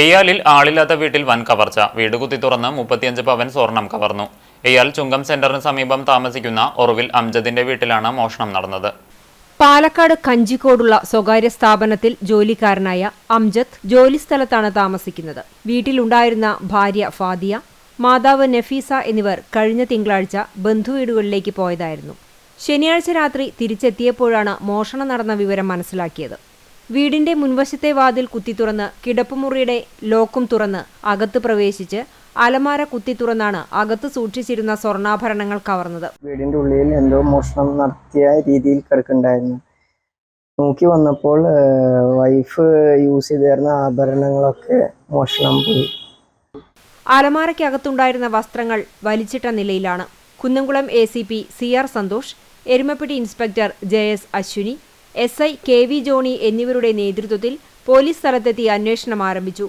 എയ്യാലിൽ ആളില്ലാത്ത വീട്ടിൽ വൻ കവർച്ച. വീട് കുത്തി തുറന്ന് 35 പവൻ സ്വർണം കവർന്നു. എയ്യാൽ ചുങ്കം സെന്ററിന് സമീപം താമസിക്കുന്ന ഒറുവിൽ അംജദിന്റെ വീട്ടിലാണ് മോഷണം നടന്നത്. പാലക്കാട് കഞ്ചിക്കോടുള്ള സ്വകാര്യ സ്ഥാപനത്തിൽ ജോലിക്കാരനായ അംജദ് ജോലിസ്ഥലത്താണ് താമസിക്കുന്നത്. വീട്ടിലുണ്ടായിരുന്ന ഭാര്യ ഫാദിയ, മാതാവ് നഫീസ എന്നിവർ കഴിഞ്ഞ തിങ്കളാഴ്ച ബന്ധുവീടുകളിലേക്ക് പോയതായിരുന്നു. ശനിയാഴ്ച രാത്രി തിരിച്ചെത്തിയപ്പോഴാണ് മോഷണം നടന്ന വിവരം മനസ്സിലാക്കിയത്. വീടിന്റെ മുൻവശത്തെ വാതിൽ കുത്തിത്തുറന്ന് കിടപ്പുമുറിയുടെ ലോക്കും തുറന്ന് അകത്ത് പ്രവേശിച്ച് അലമാര കുത്തി തുറന്നാണ് അകത്ത് സൂക്ഷിച്ചിരുന്ന സ്വർണ്ണാഭരണങ്ങൾ കവർന്നത്. വീടിന്റെ ഉള്ളിൽ എന്തോ മോഷണം നടത്തിയ രീതിയിൽ കിടക്കുന്നുണ്ടായിരുന്നു. നോക്കി വന്നപ്പോൾ വൈഫ് യൂസ് ചെയ്തിരുന്ന ആഭരണങ്ങളൊക്കെ മോഷണം പോയി. അലമാരയ്ക്കകത്തുണ്ടായിരുന്ന വസ്ത്രങ്ങൾ വലിച്ചിട്ട നിലയിലാണ്. Kunnamkulam ACP CR Santhosh, Erumapetty inspector JS Ashwini, SI KV Johny എന്നിവരുടെ നേതൃത്വത്തിൽ പോലീസ് സ്ഥലത്തെത്തി അന്വേഷണം ആരംഭിച്ചു.